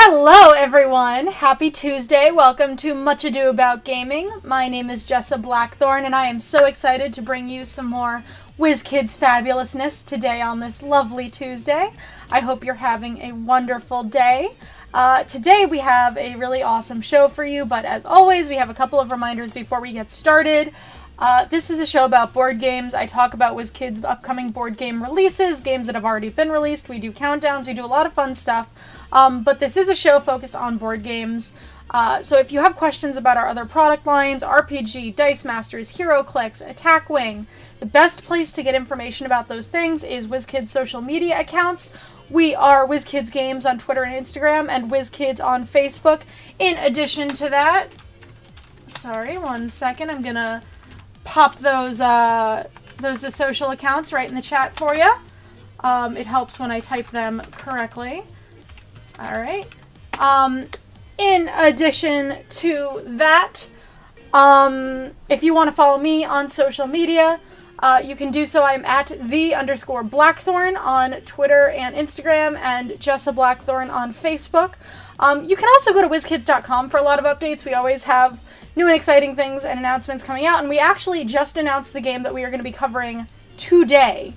Hello everyone! Happy Tuesday. Welcome to Much Ado About Gaming. My name is Jessa Blackthorne and I am so excited to bring you some more WizKids fabulousness today on this lovely Tuesday. I hope you're having a wonderful day. Today we have a really awesome show for you, but as always we have a couple of reminders before we get started. This is a show about board games. I talk about WizKids' upcoming board game releases, games that have already been released. We do countdowns, we do a lot of fun stuff. But this is a show focused on board games. So if you have questions about our other product lines, RPG, Dice Masters, HeroClix, Attack Wing, the best place to get information about those things is WizKids' social media accounts. We are WizKids Games on Twitter and Instagram, and WizKids on Facebook. In addition to that, sorry, one second, I'm gonna pop those social accounts right in the chat for you. It helps when I type them correctly. All right. In addition to that, if you want to follow me on social media, you can do so. I'm at _Blackthorne on Twitter and Instagram, and Jessa Blackthorne on Facebook. You can also go to WizKids.com for a lot of updates. We always have new and exciting things and announcements coming out, and we actually just announced the game that we are going to be covering today.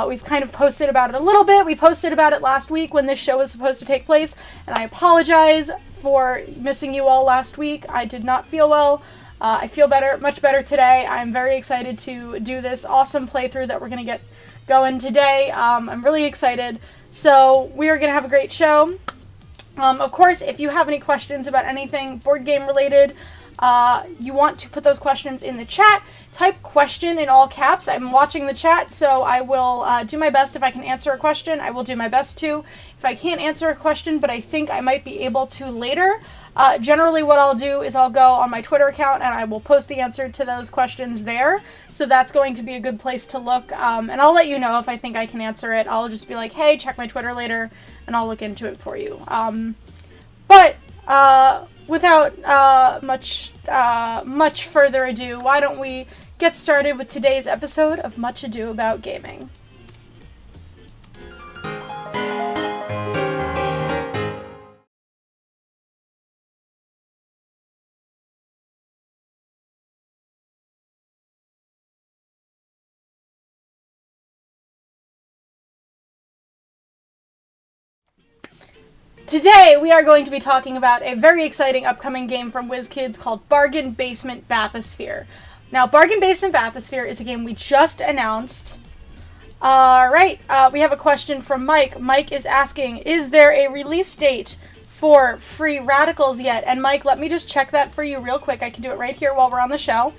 We've kind of posted about it a little bit. We posted about it last week when this show was supposed to take place, and I apologize for missing you all last week. I did not feel well. I feel better, much better today. I'm very excited to do this awesome playthrough that we're going to get going today. I'm really excited. So we are going to have a great show. Of course, if you have any questions about anything board game related, you want to put those questions in the chat. Type question in all caps. I'm watching the chat, so I will do my best. If I can answer a question, I will do my best to. If I can't answer a question, but I think I might be able to later, generally what I'll do is I'll go on my Twitter account and I will post the answer to those questions there. So that's going to be a good place to look, and I'll let you know if I think I can answer it. I'll just be like, hey, check my Twitter later, and I'll look into it for you. Without much further ado, why don't we get started with today's episode of Much Ado About Gaming. Today, we are going to be talking about a very exciting upcoming game from WizKids called Bargain Basement Bathysphere. Now, Bargain Basement Bathysphere is a game we just announced. Alright, we have a question from Mike. Mike is asking, is there a release date for Free Radicals yet? And Mike, let me just check that for you real quick. I can do it right here while we're on the show.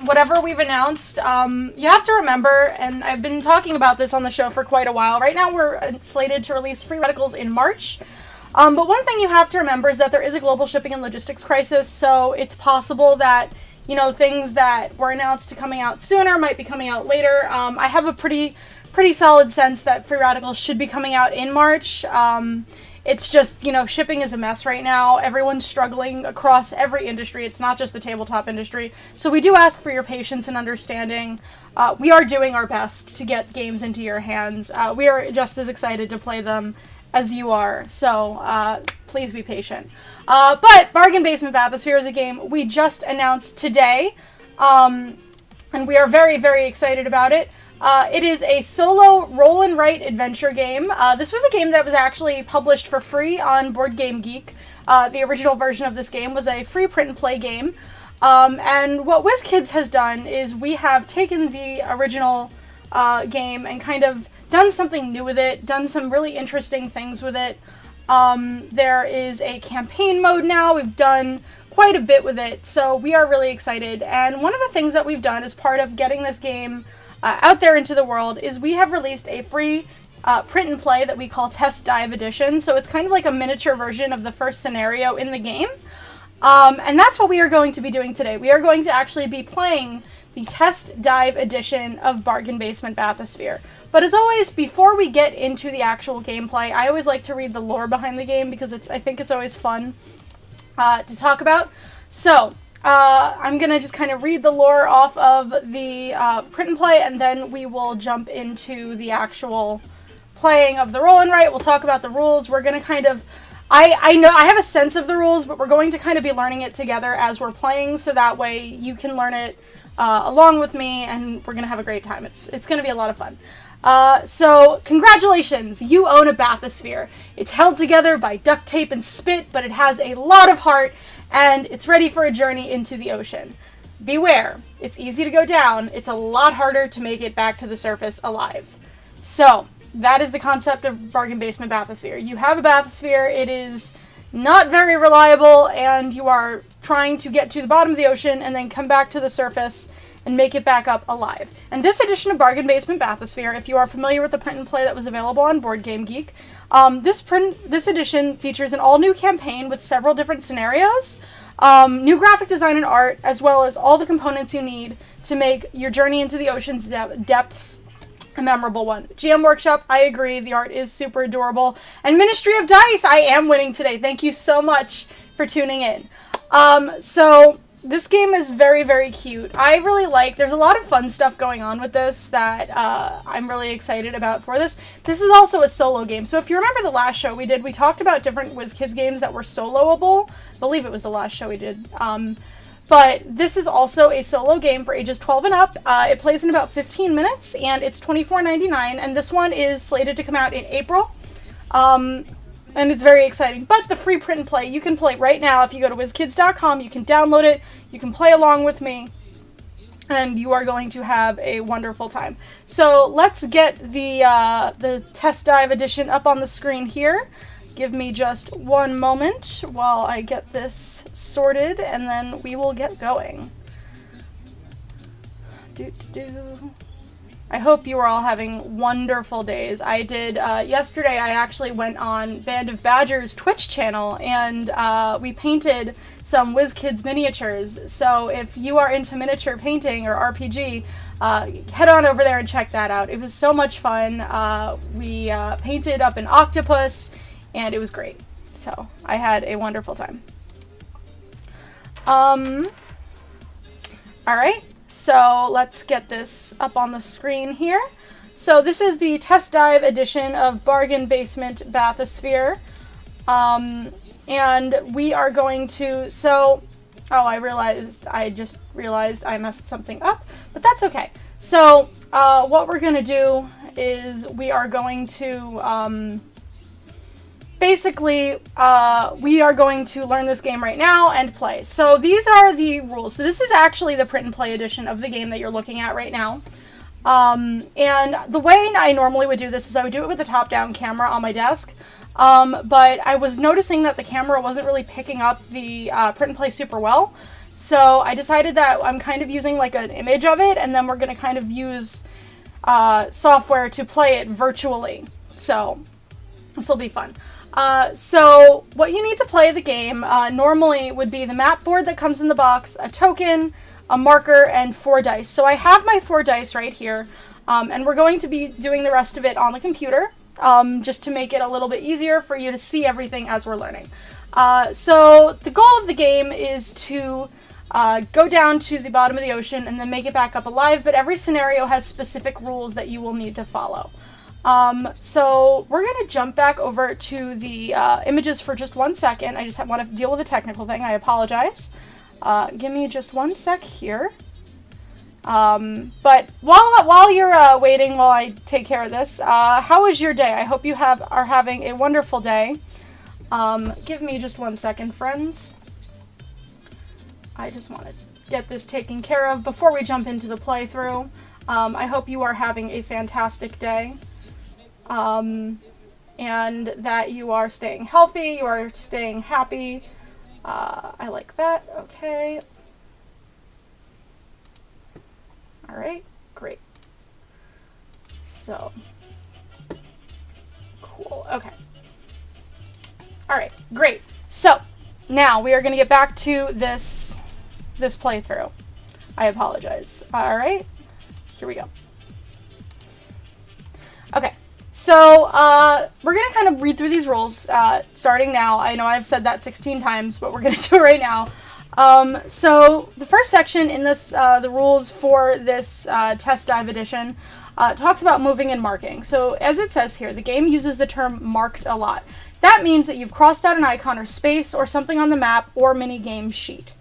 Whatever we've announced, you have to remember, and I've been talking about this on the show for quite a while. Right now we're slated to release Free Radicals in March. But one thing you have to remember is that there is a global shipping and logistics crisis, so it's possible that, you know, things that were announced to coming out sooner might be coming out later. I have a pretty solid sense that Free Radicals should be coming out in March. It's just, you know, shipping is a mess right now. Everyone's struggling across every industry. It's not just the tabletop industry. So we do ask for your patience and understanding. We are doing our best to get games into your hands. We are just as excited to play them as you are. So please be patient. But Bargain Basement Bathysphere is a game we just announced today. And we are very, very excited about it. It is a solo roll and write adventure game. This was a game that was actually published for free on Board Game Geek. The original version of this game was a free print and play game. And what WizKids has done is we have taken the original game and kind of done something new with it, done some really interesting things with it. There is a campaign mode now. We've done quite a bit with it, so we are really excited. And one of the things that we've done as part of getting this game out there into the world is we have released a free print and play that we call Test Dive Edition. So it's kind of like a miniature version of the first scenario in the game. And that's what we are going to be doing today. We are going to actually be playing the Test Dive Edition of Bargain Basement Bathysphere. But as always, before we get into the actual gameplay, I always like to read the lore behind the game because I think it's always fun to talk about. So, I'm going to just kind of read the lore off of the print and play, and then we will jump into the actual playing of the roll and write. We'll talk about the rules. We're going to kind of, I know I have a sense of the rules, but we're going to kind of be learning it together as we're playing, so that way you can learn it along with me, and we're going to have a great time. It's going to be a lot of fun. So congratulations, you own a bathysphere. It's held together by duct tape and spit, but it has a lot of heart, and it's ready for a journey into the ocean. Beware, it's easy to go down. It's a lot harder to make it back to the surface alive. So that is the concept of Bargain Basement Bathysphere. You have a bathysphere, it is not very reliable, and you are trying to get to the bottom of the ocean and then come back to the surface and make it back up alive. And this edition of Bargain Basement Bathysphere, if you are familiar with the print and play that was available on Board Game Geek, this edition features an all-new campaign with several different scenarios, new graphic design and art, as well as all the components you need to make your journey into the ocean's depths a memorable one. GM Workshop, I agree, the art is super adorable. And Ministry of Dice, I am winning today. Thank you so much for tuning in. So this game is very, very cute. I really like, there's a lot of fun stuff going on with this that I'm really excited about for this. This is also a solo game. So if you remember the last show we did, we talked about different WizKids games that were soloable. I believe it was the last show we did. But this is also a solo game for ages 12 and up. It plays in about 15 minutes, and it's $24.99, and this one is slated to come out in April. And it's very exciting. But the free print and play, you can play right now. If you go to WizKids.com, you can download it, you can play along with me, and you are going to have a wonderful time. So let's get the test dive edition up on the screen here. Give me just one moment while I get this sorted, and then we will get going. I hope you are all having wonderful days. I did, yesterday I actually went on Band of Badger's Twitch channel, and we painted some WizKids miniatures. So if you are into miniature painting or RPG, head on over there and check that out. It was so much fun. We painted up an octopus, and it was great. So I had a wonderful time. Alright, so let's get this up on the screen here. So this is the test dive edition of Bargain Basement Bathysphere. And we are going to, I just realized I messed something up, but that's okay. So what we're going to do is we are going to, basically, we are going to learn this game right now and play. So these are the rules. So this is actually the print and play edition of the game that you're looking at right now. And the way I normally would do this is I would do it with a top-down camera on my desk. But I was noticing that the camera wasn't really picking up the print and play super well. So I decided that I'm kind of using like an image of it, and then we're going to kind of use software to play it virtually. So this will be fun. So what you need to play the game normally would be the map board that comes in the box, a token, a marker, and 4 dice. So I have my 4 dice right here, and we're going to be doing the rest of it on the computer, just to make it a little bit easier for you to see everything as we're learning. So the goal of the game is to go down to the bottom of the ocean and then make it back up alive, but every scenario has specific rules that you will need to follow. So we're going to jump back over to the images for just 1 second. I just want to deal with a technical thing. I apologize. Give me just 1 sec here. But while you're waiting while I take care of this, how was your day? I hope you are having a wonderful day. Give me just 1 second, friends. I just want to get this taken care of before we jump into the playthrough. I hope you are having a fantastic day. And that you are staying healthy, you are staying happy. I like that. Okay. Alright, great. So, cool. Okay. Alright, great. So, now we are going to get back to this playthrough. I apologize. Alright, here we go. Okay. So, we're going to kind of read through these rules, starting now. I know I've said that 16 times, but we're going to do it right now. So, the first section in this, the rules for this test dive edition, It talks about moving and marking. So as it says here, the game uses the term marked a lot. That means that you've crossed out an icon or space or something on the map or mini-game sheet.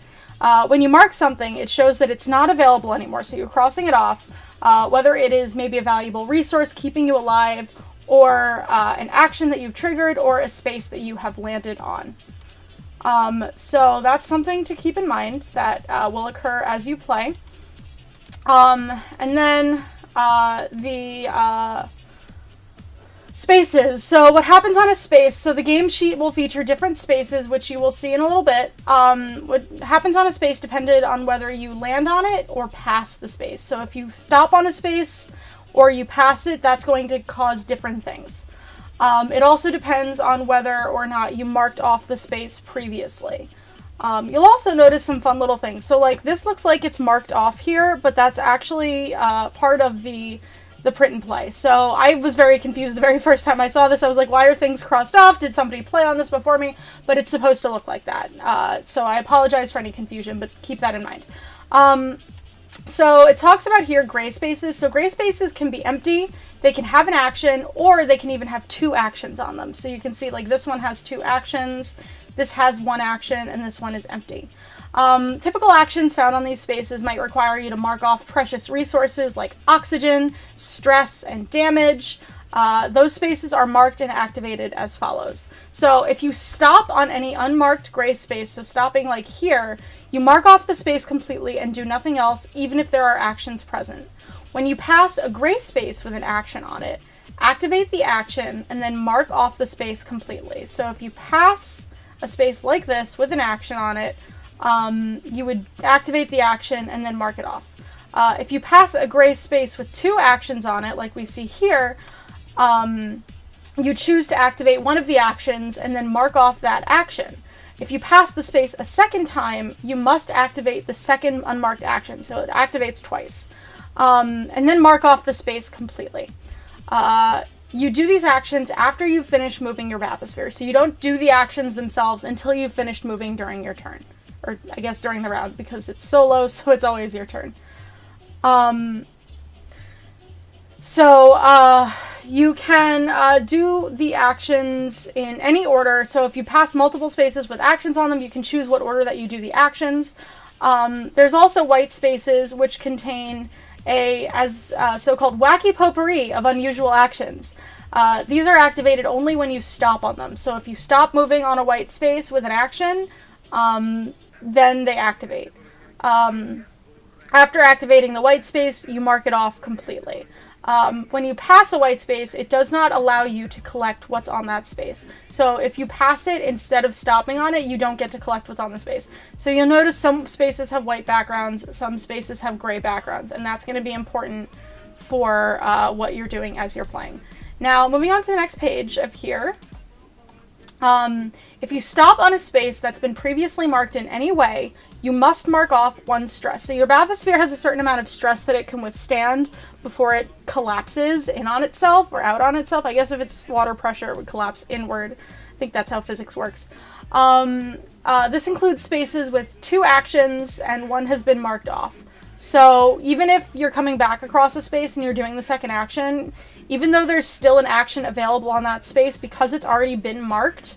When you mark something, it shows that it's not available anymore, so you're crossing it off, whether it is maybe a valuable resource keeping you alive, or an action that you've triggered, or a space that you have landed on. So that's something to keep in mind that will occur as you play. And then the spaces. So what happens on a space, so the game sheet will feature different spaces, which you will see in a little bit. What happens on a space depended on whether you land on it or pass the space. So if you stop on a space or you pass it, that's going to cause different things. It also depends on whether or not you marked off the space previously. You'll also notice some fun little things. So like this looks like it's marked off here, but that's actually part of the print and play. So I was very confused the very first time I saw this. I was like, why are things crossed off? Did somebody play on this before me? But it's supposed to look like that. So I apologize for any confusion, but keep that in mind. So it talks about here gray spaces. So gray spaces can be empty, they can have an action, or they can even have two actions on them. So you can see like this one has two actions, this has one action, and this one is empty. Typical actions found on these spaces might require you to mark off precious resources like oxygen, stress, and damage. Those spaces are marked and activated as follows. So if you stop on any unmarked gray space, so stopping like here, you mark off the space completely and do nothing else, even if there are actions present. When you pass a gray space with an action on it, activate the action and then mark off the space completely. So if you pass a space like this with an action on it, you would activate the action and then mark it off. If you pass a gray space with two actions on it, like we see here, you choose to activate one of the actions and then mark off that action. If you pass the space a second time, you must activate the second unmarked action, so it activates twice. And then mark off the space completely. You do these actions after you've finished moving your bathysphere, so you don't do the actions themselves until you've finished moving during your turn. Or I guess during the round, because it's solo, so it's always your turn. You can do the actions in any order. So if you pass multiple spaces with actions on them, you can choose what order that you do the actions. There's also white spaces, which contain a so-called wacky potpourri of unusual actions. These are activated only when you stop on them. So if you stop moving on a white space with an action, then they activate. After activating the white space, you mark it off completely. When you pass a white space, it does not allow you to collect what's on that space. So if you pass it instead of stopping on it, you don't get to collect what's on the space. So you'll notice some spaces have white backgrounds, some spaces have gray backgrounds, and that's going to be important for what you're doing as you're playing. Now, moving on to the next page of here. If you stop on a space that's been previously marked in any way, you must mark off one stress. So your bathysphere has a certain amount of stress that it can withstand before it collapses in on itself or out on itself. I guess if it's water pressure, it would collapse inward. I think that's how physics works. This includes spaces with two actions and one has been marked off. So even if you're coming back across a space and you're doing the second action, even though there's still an action available on that space, because it's already been marked,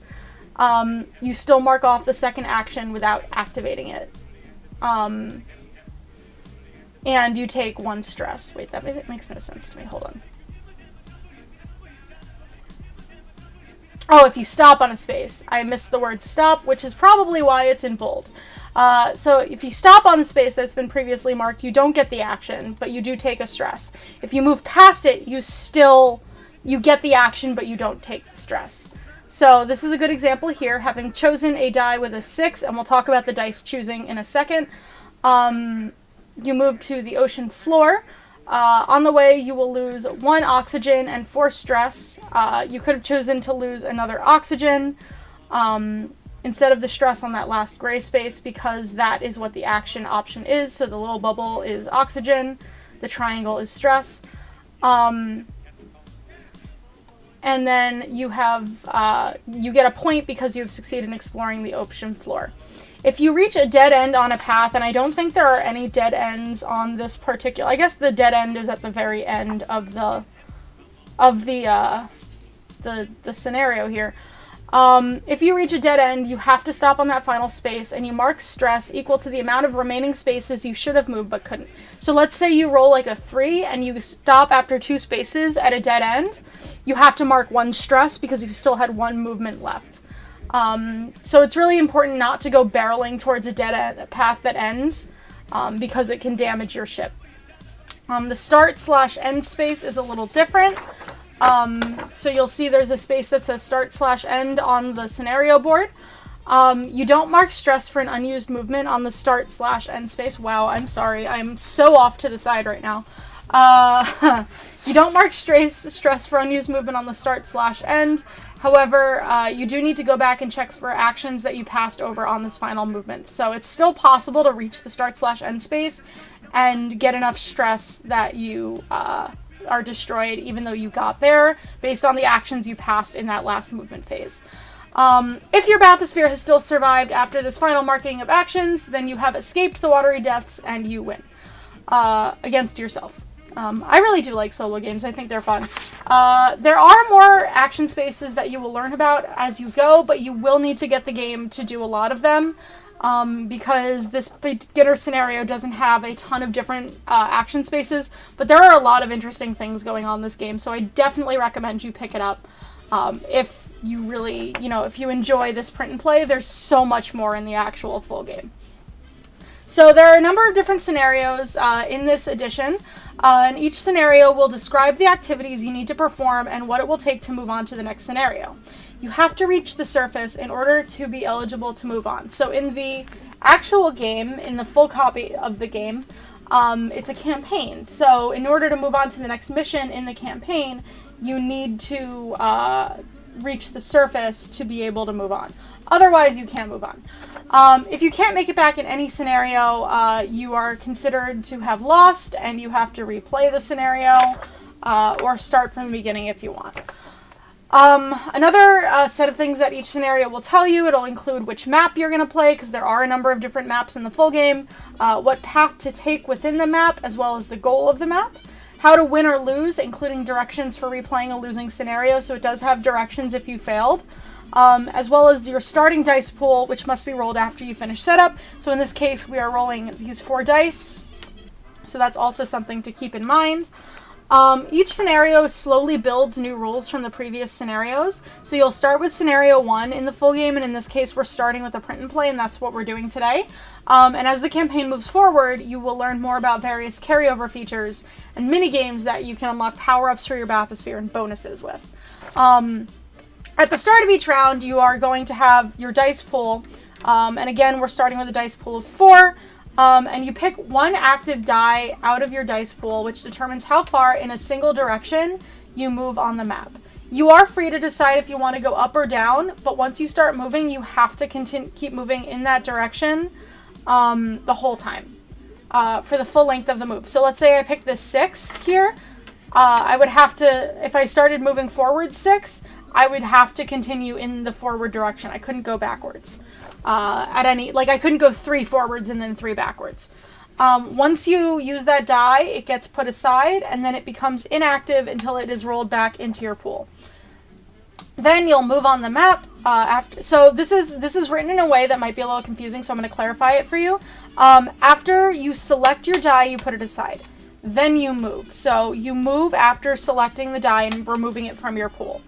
you still mark off the second action without activating it. And you take one stress. Wait, that makes no sense to me. Hold on. Oh, if you stop on a space. I missed the word stop, which is probably why it's in bold. So if you stop on the space that's been previously marked, you don't get the action, but you do take a stress. If you move past it, you get the action, but you don't take the stress. So this is a good example here, having chosen a die with a 6, and we'll talk about the dice choosing in a second. You move to the ocean floor. On the way, you will lose 1 oxygen and 4 stress. You could have chosen to lose another oxygen instead of the stress on that last gray space, because that is what the action option is. So the little bubble is oxygen, the triangle is stress. and then you have you get a point because you've succeeded in exploring the ocean floor. If you reach a dead end on a path, and I don't think there are any dead ends on this particular, I guess the dead end is at the very end of the scenario here. If you reach a dead end, you have to stop on that final space, and you mark stress equal to the amount of remaining spaces you should have moved but couldn't. So let's say you roll like a 3 and you stop after 2 spaces at a dead end. You have to mark 1 stress because you still had 1 movement left. So it's really important not to go barreling towards a dead end, path that ends, because it can damage your ship. The start/end space is a little different. So you'll see there's a space that says start/end on the scenario board. You don't mark stress for an unused movement on the start/end space. Wow, I'm sorry. I'm so off to the side right now. You don't mark stress for unused movement on the start/end. However, you do need to go back and check for actions that you passed over on this final movement. So it's still possible to reach the start/end space and get enough stress that you are destroyed even though you got there based on the actions you passed in that last movement phase. If your bathysphere has still survived after this final marking of actions, then you have escaped the watery depths and you win against yourself. I really do like solo games. I think they're fun. There are more action spaces that you will learn about as you go, but you will need to get the game to do a lot of them, because this beginner scenario doesn't have a ton of different action spaces, but there are a lot of interesting things going on in this game, so I definitely recommend you pick it up. If you really, if you enjoy this print and play, there's so much more in the actual full game. So there are a number of different scenarios in this edition, and each scenario will describe the activities you need to perform and what it will take to move on to the next scenario. You have to reach the surface in order to be eligible to move on. So in the actual game, in the full copy of the game, it's a campaign. So in order to move on to the next mission in the campaign, you need to reach the surface to be able to move on. Otherwise, you can't move on. If you can't make it back in any scenario, you are considered to have lost, and you have to replay the scenario or start from the beginning if you want. Another set of things that each scenario will tell you, it'll include which map you're going to play, because there are a number of different maps in the full game, what path to take within the map, as well as the goal of the map, how to win or lose, including directions for replaying a losing scenario, so it does have directions if you failed, as well as your starting dice pool, which must be rolled after you finish setup. So in this case, we are rolling these 4 dice, so that's also something to keep in mind. Each scenario slowly builds new rules from the previous scenarios. So you'll start with scenario 1 in the full game, and in this case we're starting with a print and play, and that's what we're doing today. And as the campaign moves forward, you will learn more about various carryover features and mini-games that you can unlock power-ups for your bathysphere and bonuses with. At the start of each round, you are going to have your dice pool, and again we're starting with a dice pool of 4. And you pick 1 active die out of your dice pool, which determines how far in a single direction you move on the map. You are free to decide if you want to go up or down, but once you start moving, you have to keep moving in that direction the whole time for the full length of the move. So let's say I picked this 6 here. I would have to, if I started moving forward 6, I would have to continue in the forward direction. I couldn't go backwards. I couldn't go 3 forwards and then 3 backwards. Once you use that die, it gets put aside, and then it becomes inactive until it is rolled back into your pool. Then you'll move on the map after. So this is written in a way that might be a little confusing, so I'm going to clarify it for you. After you select your die, you put it aside. Then you move. So you move after selecting the die and removing it from your pool.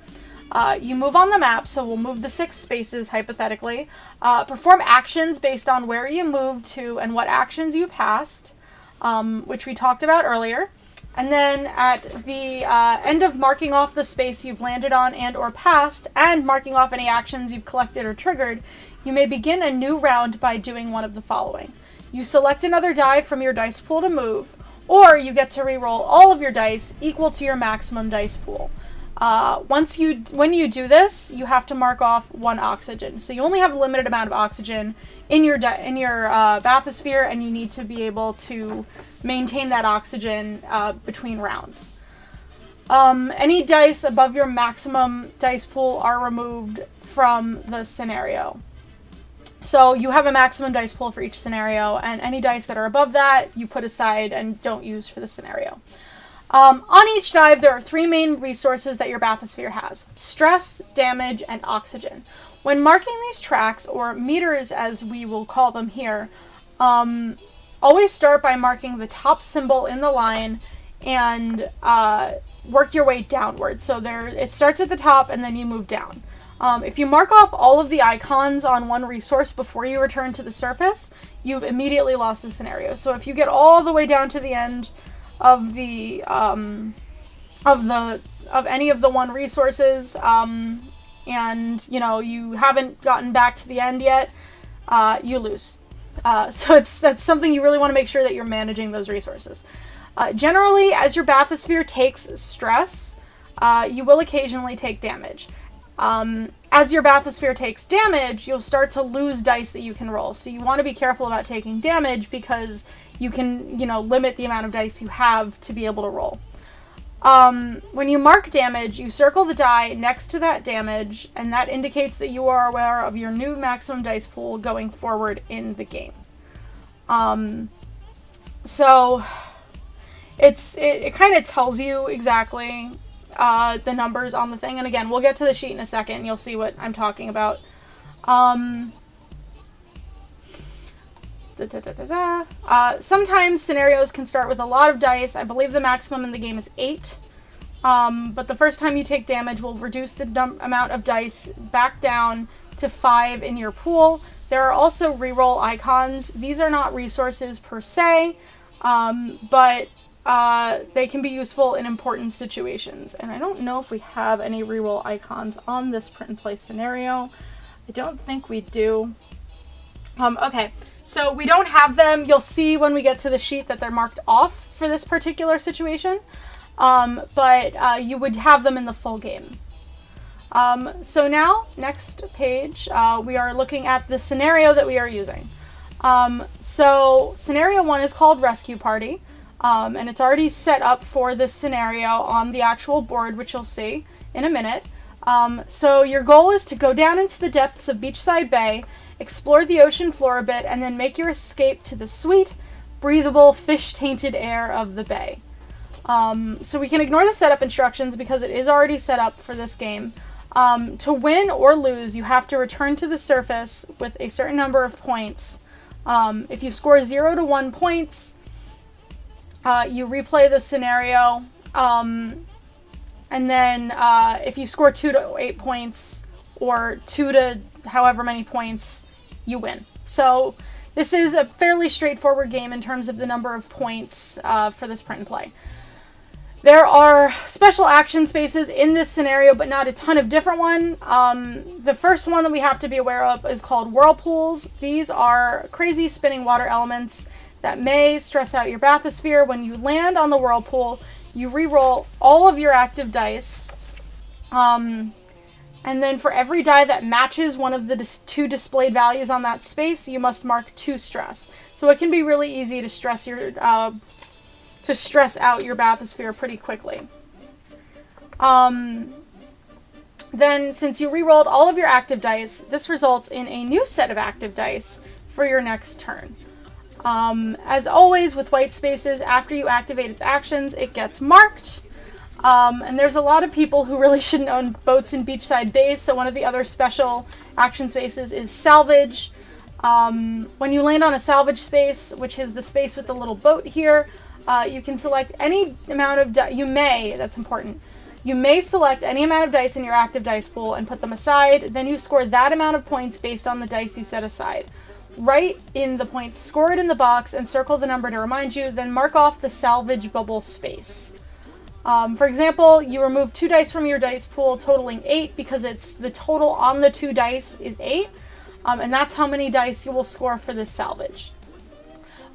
You move on the map, so we'll move the 6 spaces, hypothetically. Perform actions based on where you moved to and what actions you passed, which we talked about earlier. And then at the end of marking off the space you've landed on and or passed, and marking off any actions you've collected or triggered, you may begin a new round by doing one of the following. You select another die from your dice pool to move, or you get to re-roll all of your dice equal to your maximum dice pool. When you do this, you have to mark off 1 oxygen. So you only have a limited amount of oxygen in your bathysphere, and you need to be able to maintain that oxygen between rounds. Any dice above your maximum dice pool are removed from the scenario. So you have a maximum dice pool for each scenario, and any dice that are above that, you put aside and don't use for the scenario. On each dive, there are 3 main resources that your bathysphere has: stress, damage, and oxygen. When marking these tracks, or meters as we will call them here, always start by marking the top symbol in the line and work your way downward. So it starts at the top and then you move down. If you mark off all of the icons on one resource before you return to the surface, you've immediately lost the scenario. So if you get all the way down to the end of the of any of the one resources, and you haven't gotten back to the end yet, you lose. So that's something you really want to make sure that you're managing those resources. Generally, as your bathysphere takes stress, you will occasionally take damage. As your bathysphere takes damage, you'll start to lose dice that you can roll. So you want to be careful about taking damage because you can, limit the amount of dice you have to be able to roll. When you mark damage, you circle the die next to that damage, and that indicates that you are aware of your new maximum dice pool going forward in the game. So it kind of tells you exactly the numbers on the thing. And again, we'll get to the sheet in a second. You'll see what I'm talking about. Sometimes scenarios can start with a lot of dice. I believe the maximum in the game is 8. But the first time you take damage will reduce the amount of dice back down to 5 in your pool. There are also reroll icons. These are not resources per se, but they can be useful in important situations. And I don't know if we have any reroll icons on this print and play scenario. I don't think we do. Okay, so we don't have them. You'll see when we get to the sheet that they're marked off for this particular situation. But you would have them in the full game. So now, next page, we are looking at the scenario that we are using. So scenario 1 is called Rescue Party. And it's already set up for this scenario on the actual board, which you'll see in a minute. So your goal is to go down into the depths of Beachside Bay, explore the ocean floor a bit, and then make your escape to the sweet, breathable, fish-tainted air of the bay. So we can ignore the setup instructions because it is already set up for this game. To win or lose, you have to return to the surface with a certain number of points. If you score 0 to 1 points, you replay the scenario, and then if you score 2 to 8 points, or 2 to however many points, you win. So this is a fairly straightforward game in terms of the number of points for this print and play. There are special action spaces in this scenario, but not a ton of different ones. The first one that we have to be aware of is called Whirlpools. These are crazy spinning water elements that may stress out your bathysphere. When you land on the Whirlpool, you re-roll all of your active dice. And then for every die that matches one of the 2 displayed values on that space, you must mark 2 stress. So it can be really easy to stress out your bathysphere pretty quickly. Then, since you re-rolled all of your active dice, this results in a new set of active dice for your next turn. As always with white spaces, after you activate its actions, it gets marked. And there's a lot of people who really shouldn't own boats in beachside bays, so one of the other special action spaces is salvage. When you land on a salvage space, which is the space with the little boat here, you can select any amount of dice. That's important. You may select any amount of dice in your active dice pool and put them aside. Then you score that amount of points based on the dice you set aside. Write in the points, score it in the box, and circle the number to remind you, then mark off the salvage bubble space. For example, you remove 2 dice from your dice pool, totaling 8, because it's the total on the 2 dice is 8, and that's how many dice you will score for this salvage.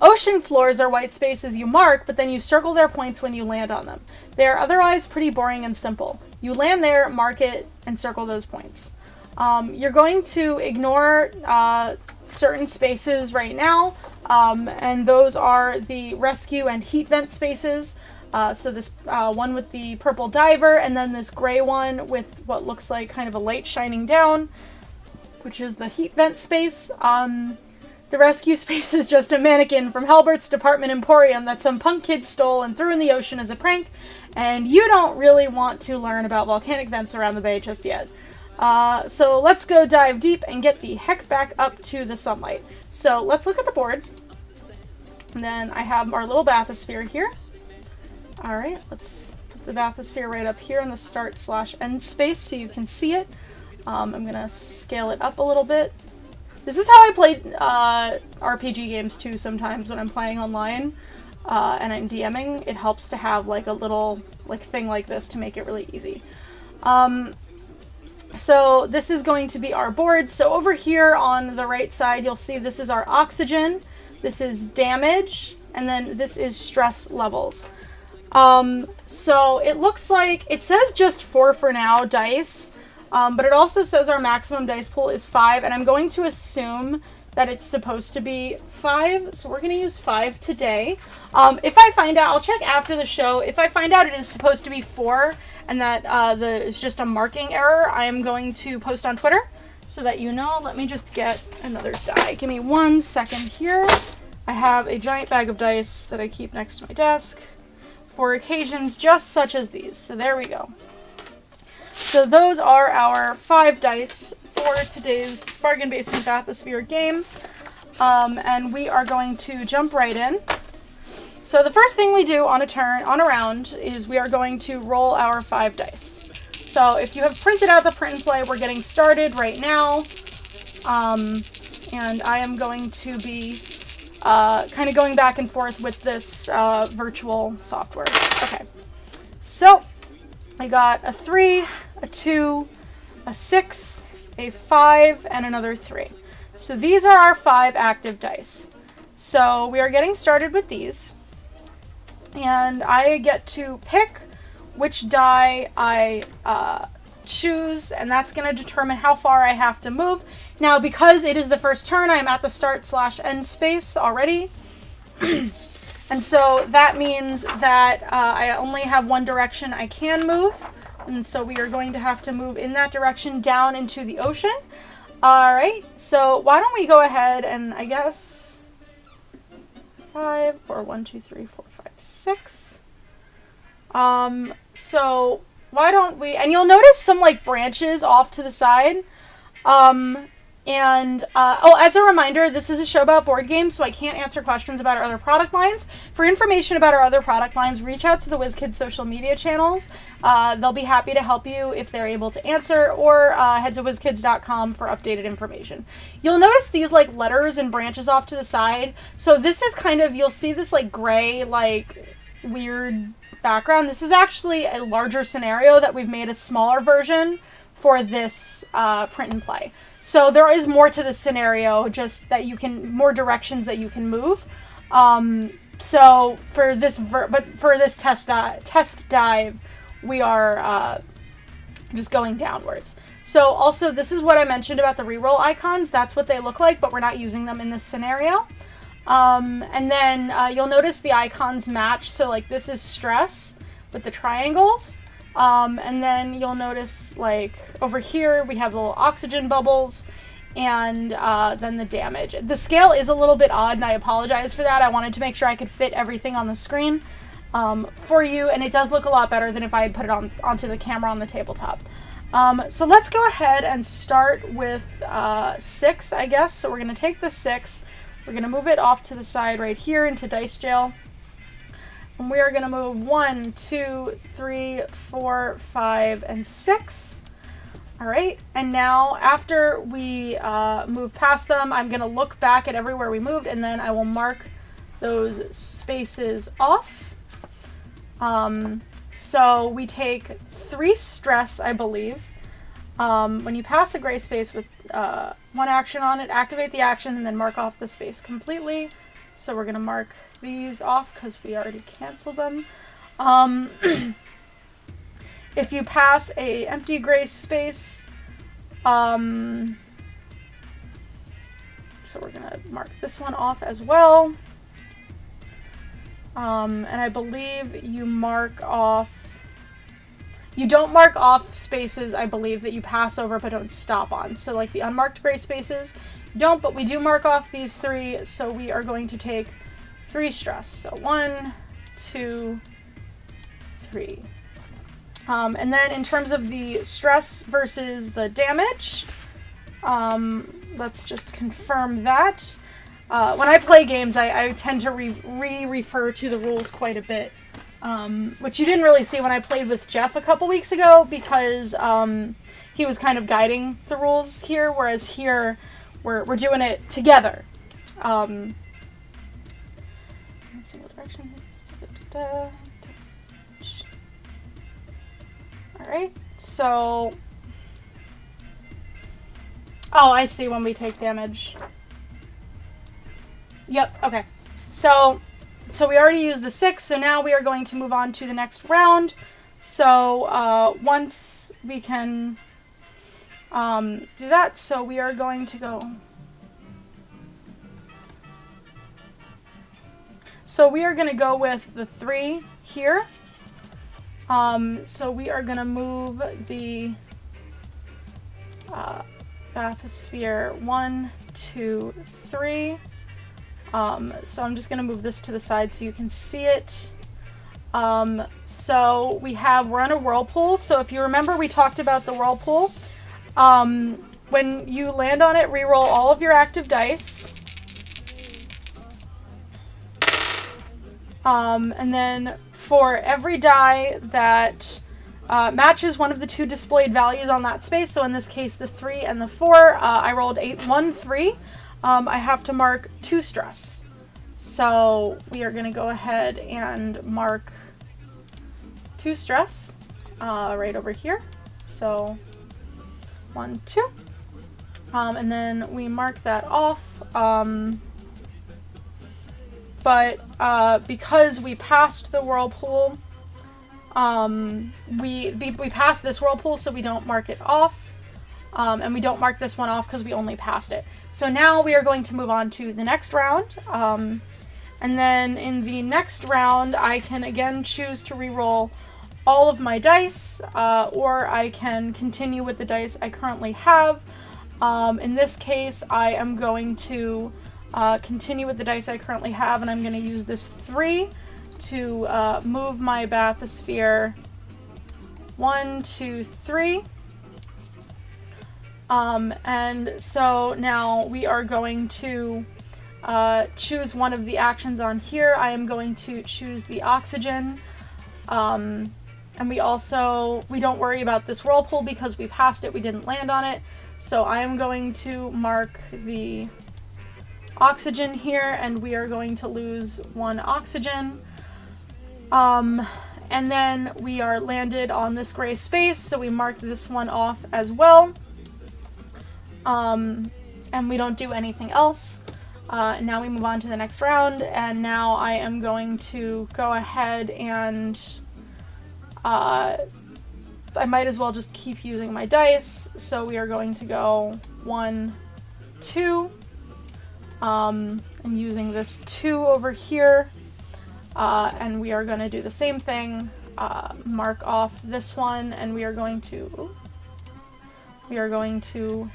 Ocean floors are white spaces you mark, but then you circle their points when you land on them. They are otherwise pretty boring and simple. You land there, mark it, and circle those points. You're going to ignore certain spaces right now, and those are the rescue and heat vent spaces. So this one with the purple diver, and then this gray one with what looks like kind of a light shining down, which is the heat vent space. The rescue space is just a mannequin from Halbert's Department Emporium that some punk kids stole and threw in the ocean as a prank, and you don't really want to learn about volcanic vents around the bay just yet. So let's go dive deep and get the heck back up to the sunlight. So let's look at the board. And then I have our little bathysphere here. Alright, let's put the bathysphere right up here in the start/end space so you can see it. I'm going to scale it up a little bit. This is how I play RPG games too sometimes when I'm playing online and I'm DMing. It helps to have like a little thing like this to make it really easy. So this is going to be our board. So over here on the right side, you'll see this is our oxygen, this is damage, and then this is stress levels. So it looks like, it says just 4 for now dice, but it also says our maximum dice pool is 5, and I'm going to assume that it's supposed to be 5, so we're going to use 5 today. If I find out, I'll check after the show. If I find out it is supposed to be 4, and that it's just a marking error, I am going to post on Twitter, so that you know. Let me just get another die. Give me 1 second here. I have a giant bag of dice that I keep next to my desk for occasions just such as these. So there we go. So those are our 5 dice for today's Bargain Basement Bathysphere game. And we are going to jump right in. So the first thing we do on a round is we are going to roll our 5 dice. So if you have printed out the print and play, we're getting started right now. And I am going to be kind of going back and forth with this virtual software. Okay, so I got a 3, a 2, a 6, a 5, and another 3. So these are our 5 active dice. So we are getting started with these. And I get to pick which die I choose, and that's going to determine how far I have to move. Now, because it is the first turn, I'm at the start/end space already. And so that means that I only have one direction I can move. And so we are going to have to move in that direction down into the ocean. All right, so why don't we go ahead and I guess 5 or 1, 2, 3, 4, 5, 6. So why don't we, and you'll notice some like branches off to the side. As a reminder, this is a show about board games, so I can't answer questions about our other product lines. For information about our other product lines, reach out to the WizKids social media channels. They'll be happy to help you if they're able to answer, or head to WizKids.com for updated information. You'll notice these like letters and branches off to the side. So this is kind of, you'll see this like gray, like weird background. This is actually a larger scenario that we've made a smaller version for this print and play. So there is more to this scenario, just that you can, more directions that you can move. So for this, for this test dive, we are just going downwards. So also, this is what I mentioned about the reroll icons. That's what they look like, but we're not using them in this scenario. And then you'll notice the icons match. So like this is stress with the triangles. And then you'll notice like over here we have little oxygen bubbles, and then the damage. The scale is a little bit odd, and I apologize for that. I wanted to make sure I could fit everything on the screen for you, and it does look a lot better than if I had put it onto the camera on the tabletop. So let's go ahead and start with 6, I guess. So we're going to take the 6, we're going to move it off to the side right here into dice jail. And we are going to move 1, 2, 3, 4, 5, and 6. All right. And now after we move past them, I'm going to look back at everywhere we moved, and then I will mark those spaces off. So we take 3 stress, I believe. When you pass a gray space with 1 action on it, activate the action and then mark off the space completely. So we're going to mark these off because we already canceled them. If you pass a empty gray space, so we're going to mark this one off as well. And I believe you mark off... You don't mark off spaces, I believe, that you pass over but don't stop on. So like the unmarked gray spaces, don't, but we do mark off these 3, so we are going to take 3 stress. So 1, 2, 3. And then in terms of the stress versus the damage, let's just confirm that. When I play games, I tend to refer to the rules quite a bit, which you didn't really see when I played with Jeff a couple weeks ago, because he was kind of guiding the rules here, whereas here we're doing it together. Let's see what direction. Alright, so... Oh, I see when we take damage. Yep, okay. So we already used the 6, so now we are going to move on to the next round. So once we can do that, so we are going to go... So we are going to go with the 3 here. So we are going to move the bathysphere 1, 2, 3. So I'm just going to move this to the side so you can see it. So we're on a whirlpool. So if you remember, we talked about the whirlpool. When you land on it, reroll all of your active dice. And then for every die that matches one of the 2 displayed values on that space, so in this case the 3 and the 4, I rolled 1, 3. I have to mark 2 stress. So we are going to go ahead and mark 2 stress right over here. So 1, 2. And then we mark that off. But because we passed the whirlpool, we passed this whirlpool, so we don't mark it off. And we don't mark this one off because we only passed it. So now we are going to move on to the next round. And then in the next round, I can again choose to reroll all of my dice, or I can continue with the dice I currently have. In this case, I am going to continue with the dice I currently have, and I'm going to use this 3 to move my bathysphere 1, 2, 3. And so now we are going to choose one of the actions on here. I am going to choose the oxygen. And we don't worry about this whirlpool because we passed it, we didn't land on it. So I am going to mark the oxygen here, and we are going to lose 1 oxygen. And then we are landed on this gray space, so we mark this one off as well. And we don't do anything else. Now we move on to the next round, and now I am going to go ahead and I might as well just keep using my dice. So we are going to go 1, 2, and using this 2 over here, and we are going to do the same thing, mark off this one, and we are going to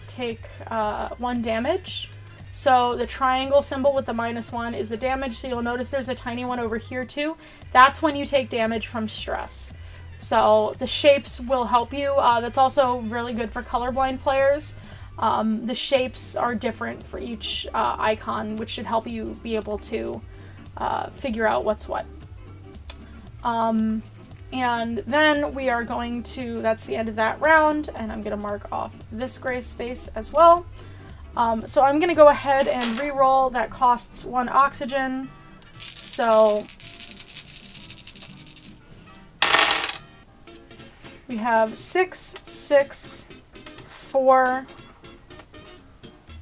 take 1 damage. So the triangle symbol with the -1 is the damage, so you'll notice there's a tiny one over here too. That's when you take damage from stress. So the shapes will help you. That's also really good for colorblind players. The shapes are different for each icon, which should help you be able to figure out what's what. And then we are going to, that's the end of that round, and I'm going to mark off this gray space as well. So I'm going to go ahead and re-roll. That costs 1 oxygen. So we have 6, 6, 4,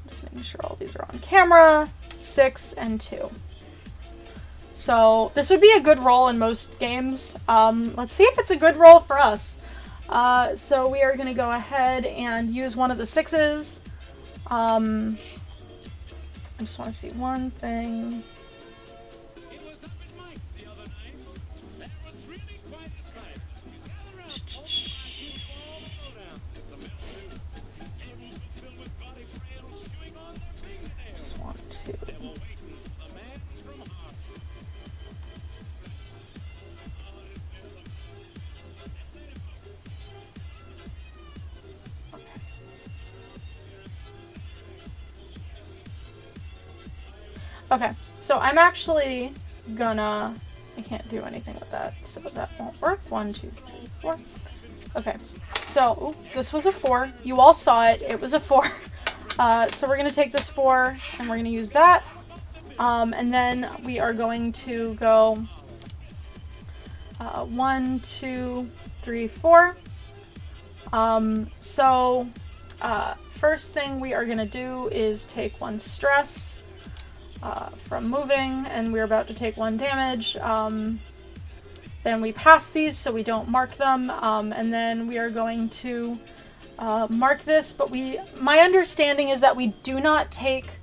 just making sure all these are on camera, 6, and 2. So this would be a good roll in most games. Let's see if it's a good roll for us. So we are going to go ahead and use one of the 6s. I just want to see one thing. Okay, so I'm actually gonna, I can't do anything with that, so that won't work. 1, 2, 3, 4. Okay, so ooh, this was a 4. You all saw it. It was a 4. So we're gonna take this 4 and we're gonna use that. And then we are going to go 1, 2, 3, 4. First thing we are gonna do is take 1 stress from moving, and we're about to take 1 damage. Then we pass these so we don't mark them, and then we are going to mark this, but my understanding is that we do not take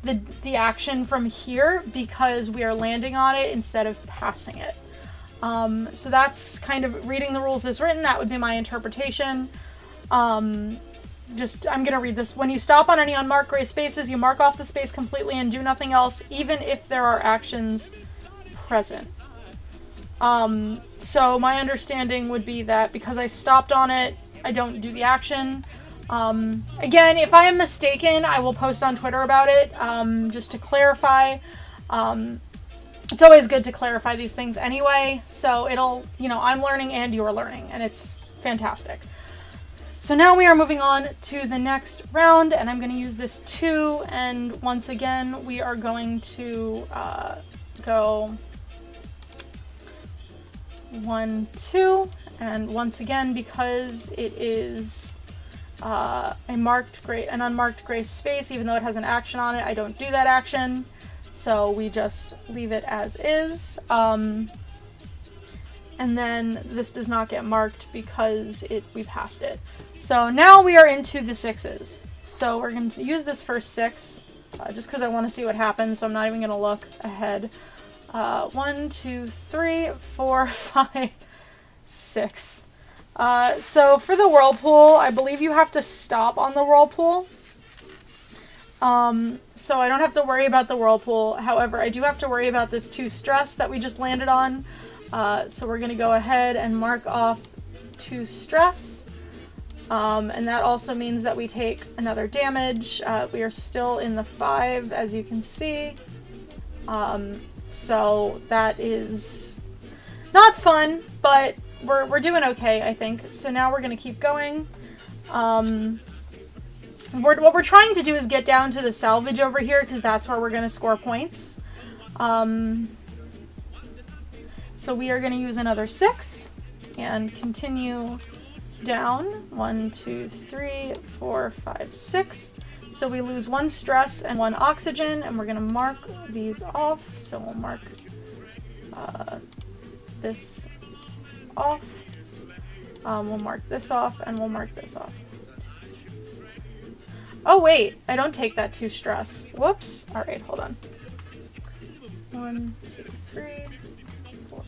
the action from here because we are landing on it instead of passing it. So that's kind of reading the rules as written. That would be my interpretation. I'm gonna read this. When you stop on any unmarked gray spaces, you mark off the space completely and do nothing else, even if there are actions present. So my understanding would be that because I stopped on it, I don't do the action. Again, if I am mistaken, I will post on Twitter about it, just to clarify. It's always good to clarify these things anyway, so it'll, I'm learning and you're learning, and it's fantastic. So now we are moving on to the next round, and I'm going to use this 2, and once again, we are going to go 1, 2, and once again, because it is an unmarked gray space, even though it has an action on it, I don't do that action, so we just leave it as is. And then this does not get marked because we passed it. So now we are into the 6s. So we're going to use this first 6, just because I want to see what happens, so I'm not even going to look ahead. 1, 2, 3, 4, 5, 6. So for the Whirlpool, I believe you have to stop on the Whirlpool. So I don't have to worry about the Whirlpool. However, I do have to worry about this 2 stress that we just landed on. So we're going to go ahead and mark off 2 stress. And that also means that we take another damage. We are still in the 5, as you can see. So that is not fun, but we're doing okay, I think. So now we're going to keep going. What we're trying to do is get down to the salvage over here, because that's where we're going to score points. So we are going to use another 6 and continue down. 1, 2, 3, 4, 5, 6. So we lose 1 stress and 1 oxygen, and we're going to mark these off. So we'll mark this off. We'll mark this off, and we'll mark this off. Oh wait, I don't take that 2 stress. Whoops. Alright, hold on. 1, 2, 3, 4.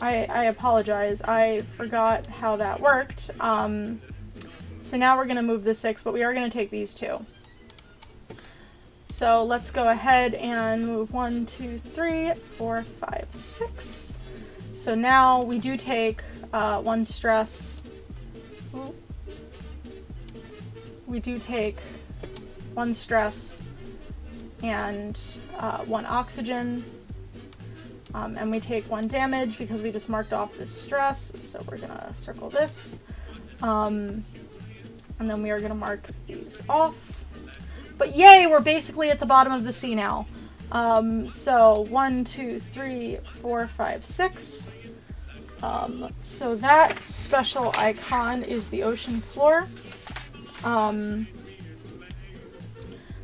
I apologize. I forgot how that worked. So now we're going to move the 6, but we are going to take these 2. So let's go ahead and move 1, 2, 3, 4, 5, 6. So now we do take 1 stress. Ooh. We do take 1 stress and 1 oxygen. And we take 1 damage because we just marked off this stress. So we're going to circle this. And then we are going to mark these off. But yay, we're basically at the bottom of the sea now. So 1, 2, 3, 4, 5, 6. So that special icon is the ocean floor.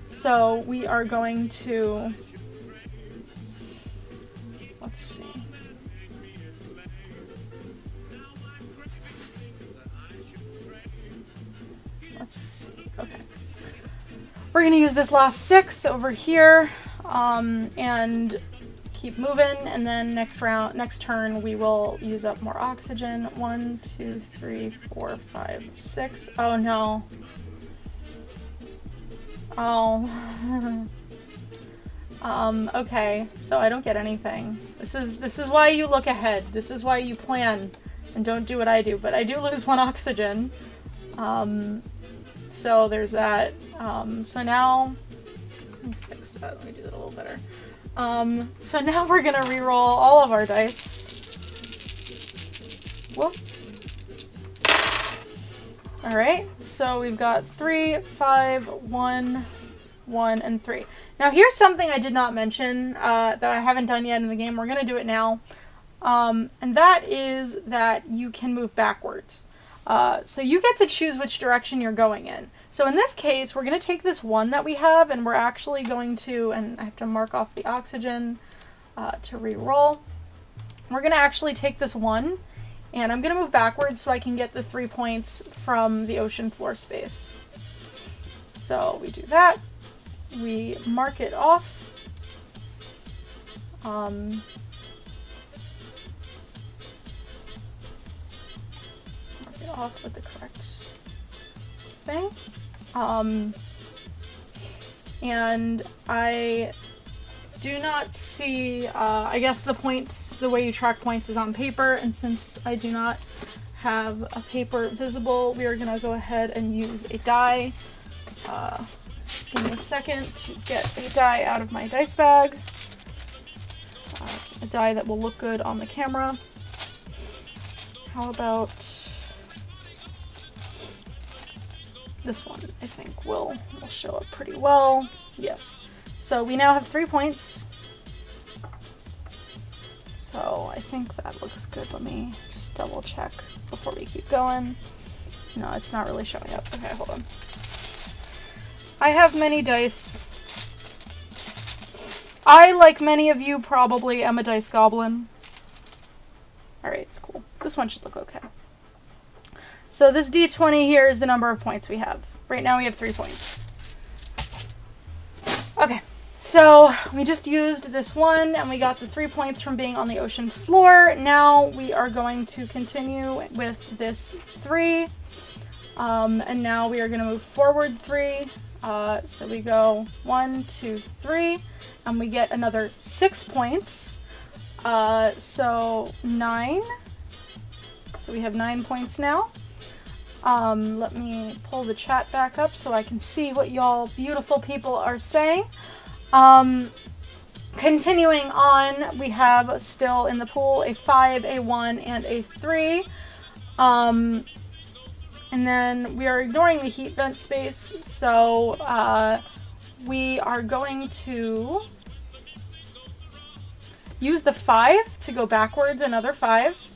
So we are going to, let's see. Let's see, okay. We're going to use this last 6 over here, and keep moving, and then next turn, we will use up more oxygen. 1, 2, 3, 4, 5, 6. Oh no. Oh. Okay, so I don't get anything. This is why you look ahead. This is why you plan and don't do what I do, but I do lose 1 oxygen. So there's that. So now, let me fix that. Let me do that a little better. So now we're gonna re-roll all of our dice. Whoops. Alright, so we've got 3, 5, 1, 1, and 3. Now here's something I did not mention that I haven't done yet in the game. We're going to do it now. And that is that you can move backwards. So you get to choose which direction you're going in. So in this case, we're going to take this 1 that we have, and we're actually going to, and I have to mark off the oxygen to re-roll. We're going to actually take this 1, and I'm going to move backwards so I can get the 3 points from the ocean floor space. So we do that. We mark it off. Mark it off with the correct thing. And I do not see, I guess the points, the way you track points is on paper, and since I do not have a paper visible, we are going to go ahead and use a die. Just give me a second to get a die out of my dice bag. A die that will look good on the camera. How about this one? I think will show up pretty well. Yes. So we now have 3 points. So I think that looks good. Let me just double check before we keep going. No, it's not really showing up. Okay, hold on. I have many dice. I, like many of you, probably am a dice goblin. Alright, it's cool. This one should look okay. So this D20 here is the number of points we have. Right now we have 3 points. Okay, so we just used this 1 and we got the 3 points from being on the ocean floor. Now we are going to continue with this 3. And now we are going to move forward 3. So we go 1, 2, 3, and we get another 6 points. So 9. So we have 9 points now. Let me pull the chat back up so I can see what y'all beautiful people are saying. Continuing on, we have still in the pool a 5, a 1, and a 3. And then we are ignoring the heat vent space, so we are going to use the 5 to go backwards another 5.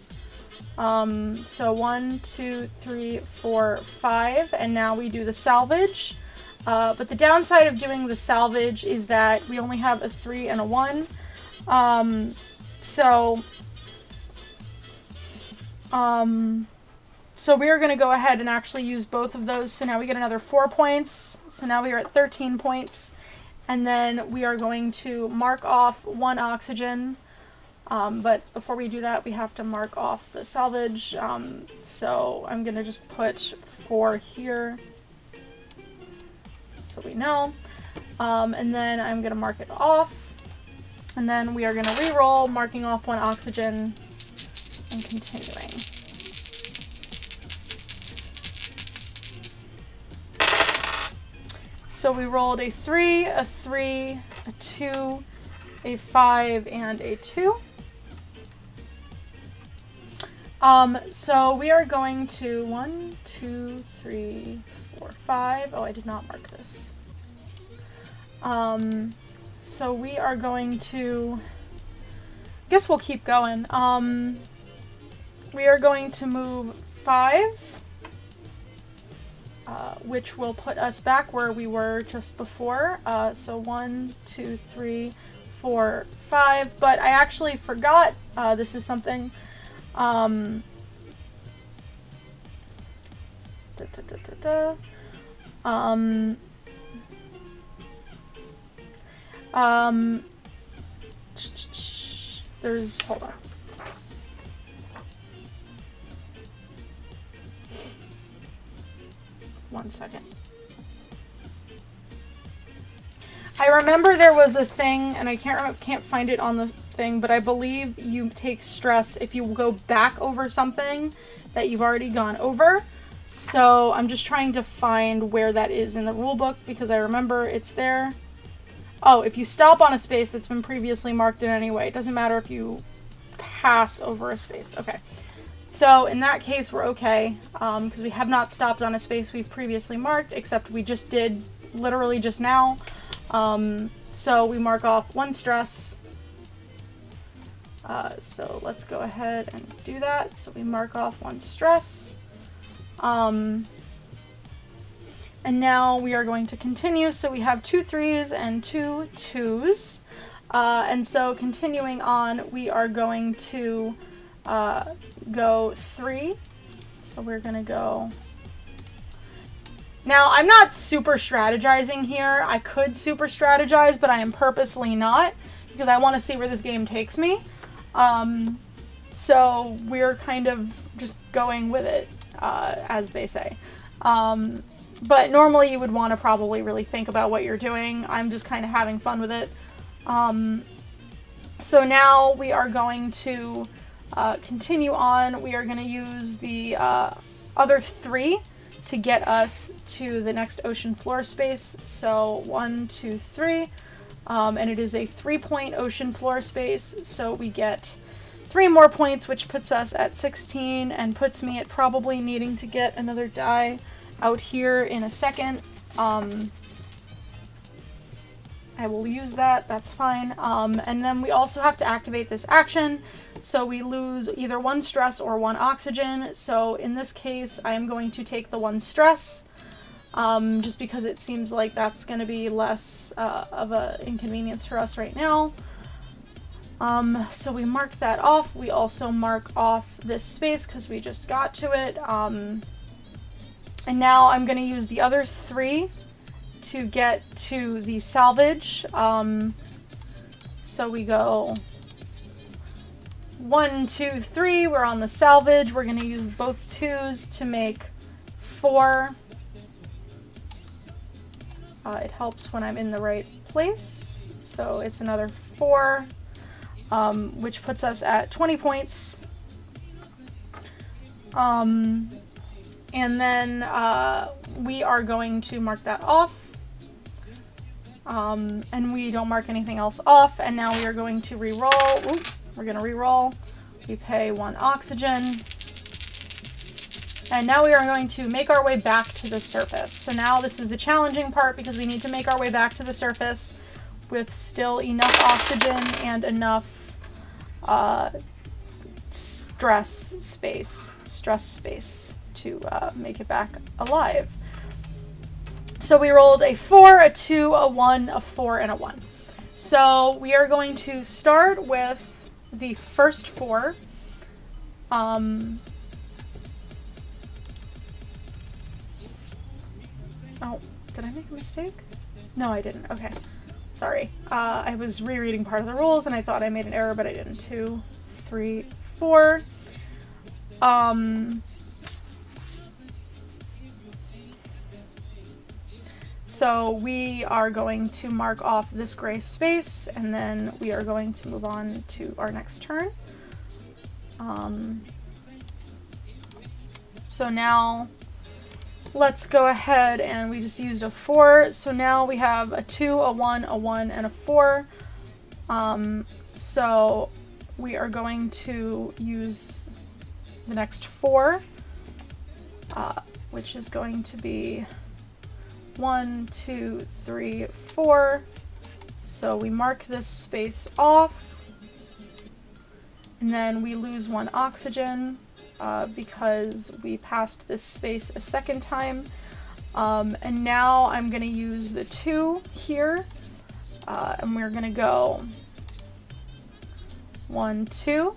So 1, 2, 3, 4, 5, and now we do the salvage. But the downside of doing the salvage is that we only have a 3 and a 1. So we are going to go ahead and actually use both of those. So now we get another 4 points. So now we are at 13 points. And then we are going to mark off 1 oxygen. But before we do that, we have to mark off the salvage. So I'm going to just put 4 here, so we know. And then I'm going to mark it off. And then we are going to re-roll, marking off 1 oxygen and continuing. So we rolled a 3, a 3, a 2, a 5, and a 2. So we are going to 1, 2, 3, 4, 5. Oh, I did not mark this. So we are going to, I guess we'll keep going. We are going to move 5. Which will put us back where we were just before. So 1, 2, 3, 4, 5. But I actually forgot, this is something, there's, hold on. One second. I remember there was a thing, and I can't find it on the thing, but I believe you take stress if you go back over something that you've already gone over. So I'm just trying to find where that is in the rule book because I remember it's there. Oh, if you stop on a space that's been previously marked in any way, it doesn't matter if you pass over a space. Okay. So in that case, we're okay, because we have not stopped on a space we've previously marked, except we just did literally just now. So we mark off 1 stress. So let's go ahead and do that. So we mark off 1 stress. And now we are going to continue. So we have 2 3s and 2 2s. And so continuing on, we are going to go 3. So we're going to go... Now, I'm not super strategizing here. I could super strategize, but I am purposely not because I want to see where this game takes me. So we're kind of just going with it, as they say. But normally you would want to probably really think about what you're doing. I'm just kind of having fun with it. So now we are going to continue on. We are going to use the other 3 to get us to the next ocean floor space. So 1, 2, 3. And it is a 3-point ocean floor space. So we get 3 more points, which puts us at 16 and puts me at probably needing to get another die out here in a second. I will use that, that's fine. And then we also have to activate this action, so we lose either 1 stress or 1 oxygen. So in this case, I am going to take the 1 stress, just because it seems like that's going to be less of an inconvenience for us right now. So we mark that off. We also mark off this space because we just got to it. And now I'm going to use the other 3 to get to the salvage. So we go 1, 2, 3. We're on the salvage. We're going to use both 2s to make 4. It helps when I'm in the right place. So it's another 4, which puts us at 20 points. And then we are going to mark that off. And we don't mark anything else off. And now we are going to re-roll. Ooh, we're going to re-roll. We pay 1 oxygen. And now we are going to make our way back to the surface. So now this is the challenging part because we need to make our way back to the surface with still enough oxygen and enough stress space to make it back alive. So we rolled a 4, a 2, a 1, a 4, and a 1. So we are going to start with the first 4. Oh, did I make a mistake? No, I didn't. Okay. Sorry. I was rereading part of the rules and I thought I made an error, but I didn't. 2, 3, 4. So we are going to mark off this gray space and then we are going to move on to our next turn. So now let's go ahead and we just used a 4. So now we have a 2, a 1, a 1, and a 4. So we are going to use the next 4, which is going to be 1, 2, 3, 4. So we mark this space off, and then we lose 1 oxygen because we passed this space a second time. And now I'm going to use the 2 here, and we're going to go 1, 2.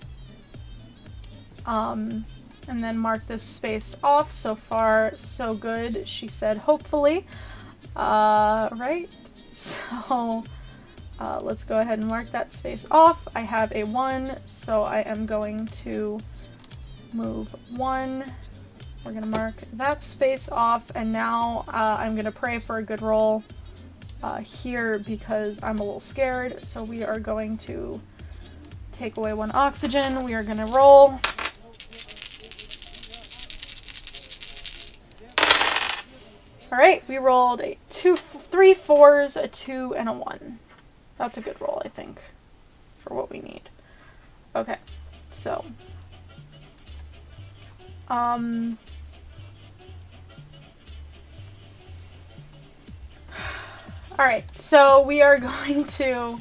And then mark this space off. So far, so good, she said, hopefully. Right? So let's go ahead and mark that space off. I have a 1, so I am going to move 1. We're going to mark that space off, and now I'm going to pray for a good roll here because I'm a little scared. So we are going to take away 1 oxygen. We are going to roll. Alright, we rolled a 3 4s, a 2, and a 1. That's a good roll, I think, for what we need. Okay, so... Alright, so we are going to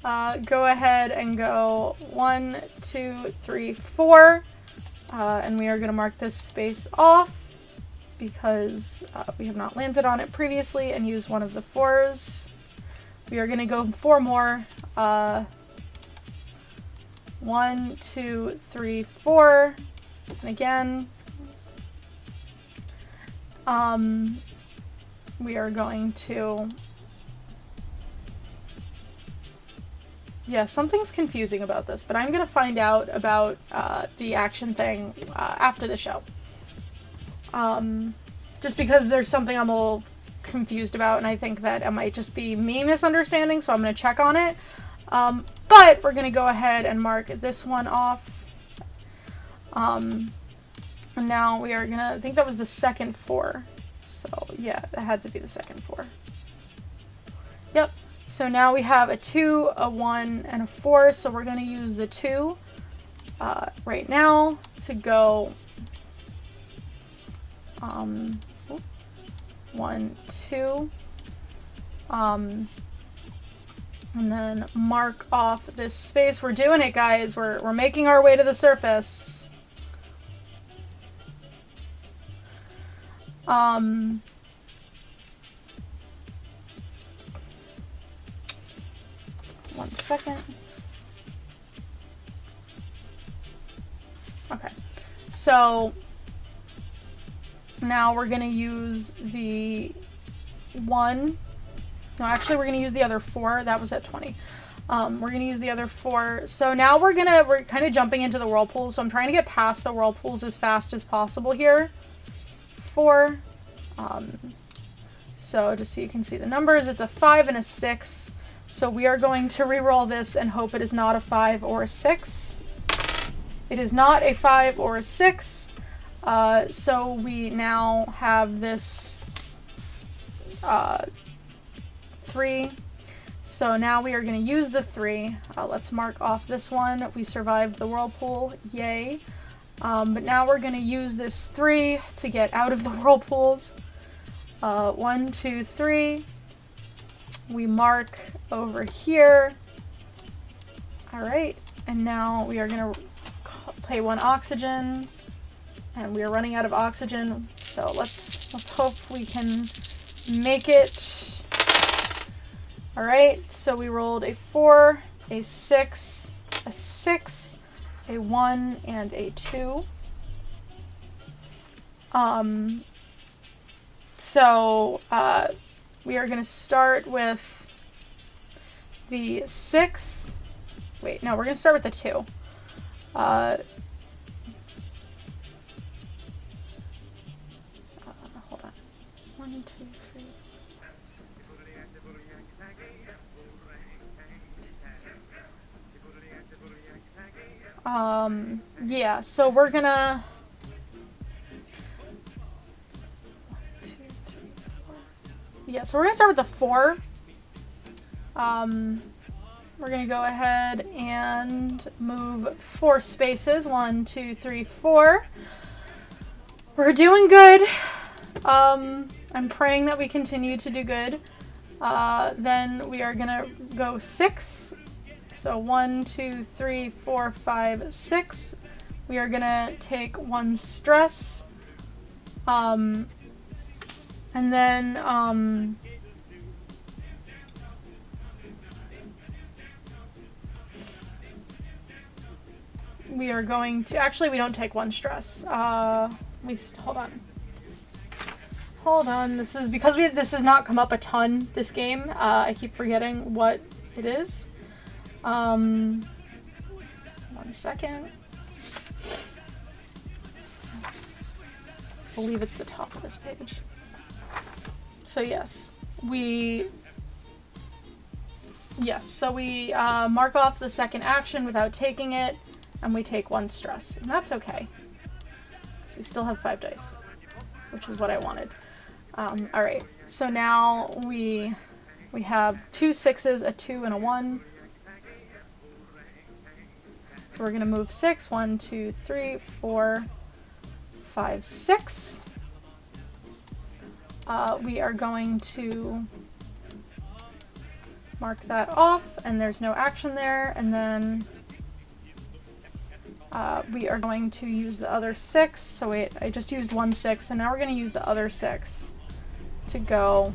go ahead and go 1, 2, 3, 4. And we are going to mark this space off because we have not landed on it previously and use one of the 4s. We are going to go 4 more. 1, 2, 3, 4. And again, we are going to... Yeah, something's confusing about this, but I'm going to find out about the action thing after the show. Just because there's something I'm a little confused about, and I think that it might just be me misunderstanding, so I'm going to check on it. But we're going to go ahead and mark this one off. And now we are going to... I think that was the second 4. So, yeah, that had to be the second 4. Yep. So now we have a 2, a 1, and a 4, so we're going to use the 2 right now to go 1, 2, and then mark off this space. We're doing it, guys. We're making our way to the surface. One second. Okay, so now we're gonna use the 1. No, actually we're gonna use the other 4. That was at 20. We're gonna use the other 4. So now we're kind of jumping into the whirlpools. So I'm trying to get past the whirlpools as fast as possible here. 4. So just so you can see the numbers, it's a 5 and a 6. So we are going to re-roll this and hope it is not a 5 or a 6. It is not a 5 or a 6. So we now have this 3. So now we are going to use the 3. Let's mark off this one. We survived the whirlpool. Yay. But now we're going to use this 3 to get out of the whirlpools. 1, 2, 3. We mark over here. Alright, and now we are going to play 1 oxygen, and we are running out of oxygen, so let's hope we can make it. Alright, so we rolled a 4, a 6, a 6, a 1, and a 2. We are going to start with the 6. Wait, no, we're going to start with the 2. Hold on. 1, 2, 3, 4, 6. Yeah, so we're going to... Yeah, so we're going to start with the 4. We're going to go ahead and move 4 spaces. 1, 2, 3, 4. We're doing good. I'm praying that we continue to do good. Then we are going to go 6. So 1, 2, 3, 4, 5, 6. We are going to take 1 stress. And then, we are going to, actually we don't take 1 stress. Hold on, this is, because this has not come up a ton, this game, I keep forgetting what it is. 1 second. I believe it's the top of this page. So yes, we mark off the second action without taking it, and we take 1 stress. And that's okay, because we still have 5 dice, which is what I wanted. Alright, so now we have 2 6s, a 2, and a 1. So we're going to move 6. 1, 2, 3, 4, 5, 6. We are going to mark that off, and there's no action there, and then we are going to use the other 6. So wait, I just used 1 6, and now we're going to use the other 6 to go.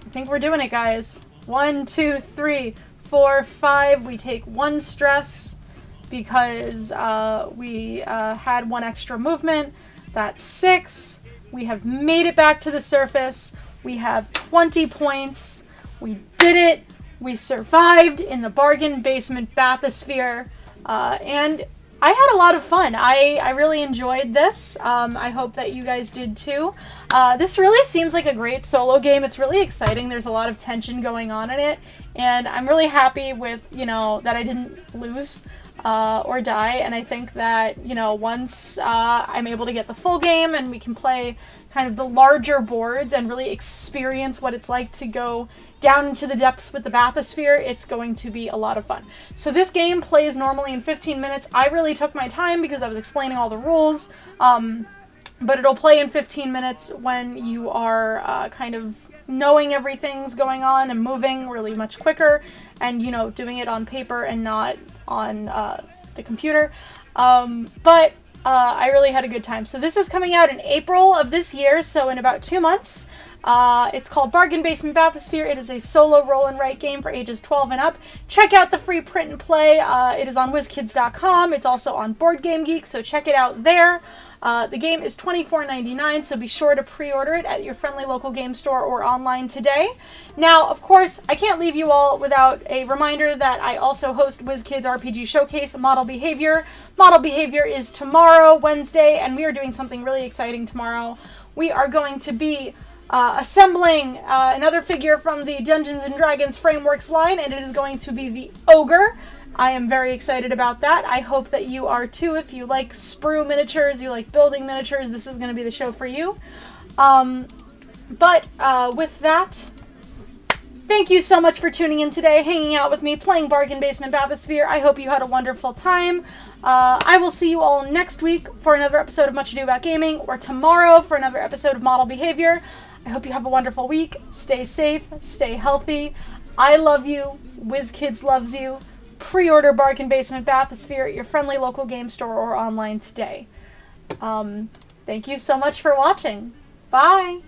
I think we're doing it, guys. 1, 2, 3, 4, 5. We take 1 stress because we had 1 extra movement. That's 6. We have made it back to the surface. We have 20 points. We did it. We survived in the Bargain Basement Bathysphere. And I had a lot of fun. I really enjoyed this. I hope that you guys did too. This really seems like a great solo game. It's really exciting. There's a lot of tension going on in it. And I'm really happy with, that I didn't lose or die. And I think that, once I'm able to get the full game and we can play kind of the larger boards and really experience what it's like to go down into the depths with the bathysphere, it's going to be a lot of fun. So this game plays normally in 15 minutes. I really took my time because I was explaining all the rules, but it'll play in 15 minutes when you are kind of knowing everything's going on and moving really much quicker and, doing it on paper and not on the computer. But I really had a good time. So this is coming out in April of this year, so in about 2 months. It's called Bargain Basement Bathysphere. It is a solo roll and write game for ages 12 and up. Check out the free print and play. It is on WizKids.com. It's also on Board Game Geek, so check it out there. The game is $24.99, so be sure to pre-order it at your friendly local game store or online today. Now, of course, I can't leave you all without a reminder that I also host WizKids RPG Showcase Model Behavior. Model Behavior is tomorrow, Wednesday, and we are doing something really exciting tomorrow. We are going to be assembling another figure from the Dungeons & Dragons Frameworks line, and it is going to be the Ogre. I am very excited about that. I hope that you are too. If you like sprue miniatures, you like building miniatures, this is going to be the show for you. But with that, thank you so much for tuning in today, hanging out with me, playing Bargain Basement Bathysphere. I hope you had a wonderful time. I will see you all next week for another episode of Much Ado About Gaming, or tomorrow for another episode of Model Behavior. I hope you have a wonderful week. Stay safe, stay healthy. I love you. WizKids loves you. Pre-order Bargain Basement Bathysphere at your friendly local game store or online today. Thank you so much for watching. Bye!